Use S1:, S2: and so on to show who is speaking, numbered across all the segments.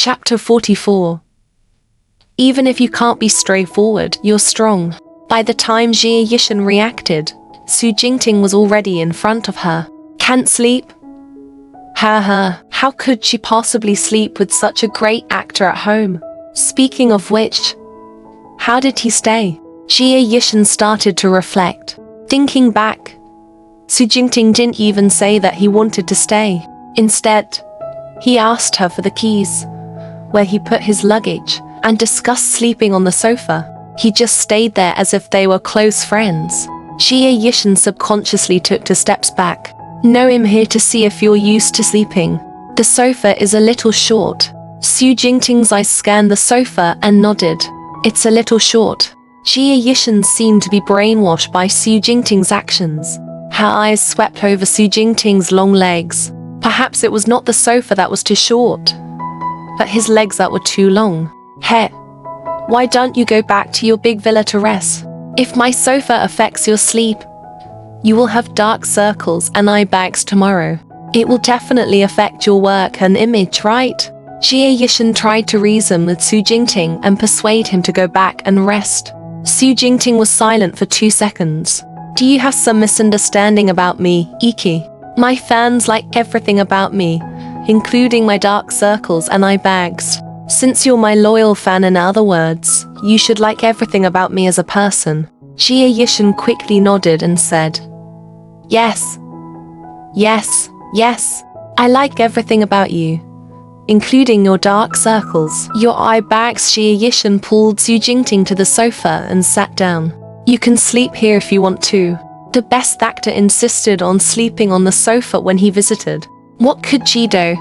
S1: Chapter 44. Even if you can't be straightforward, you're strong. By the time Jie Yishan reacted, Su Jingting was already in front of her. Can't sleep? How could she possibly sleep with such a great actor at home? Speaking of which, how did he stay? Jie Yishan started to reflect. Thinking back, Su Jingting didn't even say that he wanted to stay. Instead, he asked her for the keys, where he put his luggage, and discussed sleeping on the sofa. He just stayed there as if they were close friends. Jie Yishan subconsciously took 2 steps back. No, I'm here to see if you're used to sleeping. The sofa is a little short. Su Jingting's eyes scanned the sofa and nodded. It's a little short. Jie Yishan seemed to be brainwashed by Su Jingting's actions. Her eyes swept over Su Jingting's long legs. Perhaps it was not the sofa that was too short, but his legs that were too long. Hey, why don't you go back to your big villa to rest? If my sofa affects your sleep, you will have dark circles and eye bags tomorrow. It will definitely affect your work and image, right? Jie Yishan tried to reason with Su Jingting and persuade him to go back and rest. Su Jingting was silent for 2 seconds. Do you have some misunderstanding about me, Iki? My fans like everything about me, including my dark circles and eye bags. Since you're my loyal fan, in other words, you should like everything about me as a person. Jie Yishan quickly nodded and said, Yes, I like everything about you, including your dark circles, your eye bags. Jie Yishan pulled Su Jingting to the sofa and sat down. You can sleep here if you want to. The best actor insisted on sleeping on the sofa when he visited. What could she do?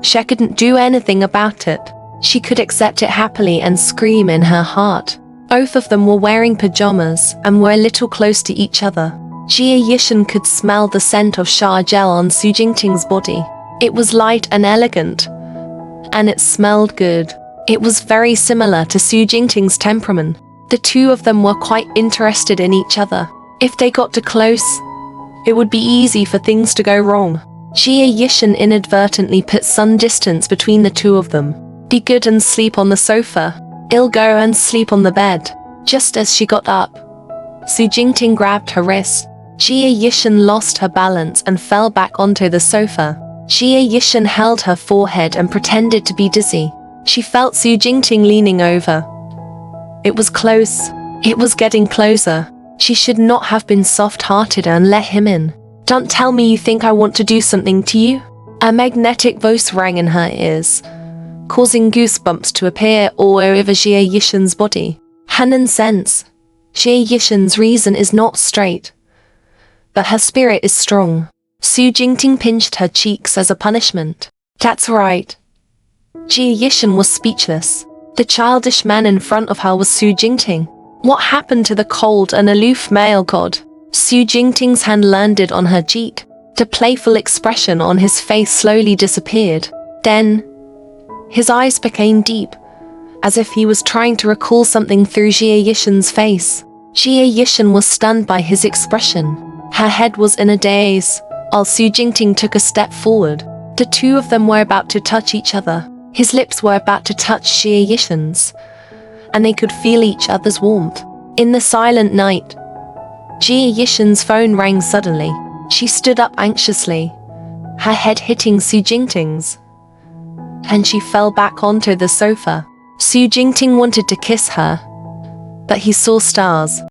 S1: She couldn't do anything about it. She could accept it happily and scream in her heart. Both of them were wearing pajamas and were a little close to each other. Jie Yishan could smell the scent of shower gel on Su Jingting's body. It was light and elegant, and it smelled good. It was very similar to Su Jingting's temperament. The two of them were quite interested in each other. If they got too close, it would be easy for things to go wrong. Jie Yishan inadvertently put some distance between the two of them. Be good and sleep on the sofa. I'll go and sleep on the bed. Just as she got up, Su Jingting grabbed her wrist. Jie Yishan lost her balance and fell back onto the sofa. Jie Yishan held her forehead and pretended to be dizzy. She felt Su Jingting leaning over. It was close. It was getting closer. She should not have been soft-hearted and let him in. Don't tell me you think I want to do something to you? A magnetic voice rang in her ears, causing goosebumps to appear all over Jie Yishan's body. Nonsense. Jie Yishan's reason is not straight, but her spirit is strong. Su Jingting pinched her cheeks as a punishment. That's right. Jie Yishan was speechless. The childish man in front of her was Su Jingting. What happened to the cold and aloof male god? Su Jingting's hand landed on her cheek. The playful expression on his face slowly disappeared. Then, his eyes became deep, as if he was trying to recall something through Jie Yishan's face. Jie Yishan was stunned by his expression. Her head was in a daze, while Su Jingting took a step forward. The two of them were about to touch each other. His lips were about to touch Jie Yishan's, and they could feel each other's warmth. In the silent night, Jie Yishan's phone rang suddenly. She stood up anxiously, her head hitting Su Jingting's, and she fell back onto the sofa. Su Jingting wanted to kiss her, but he saw stars.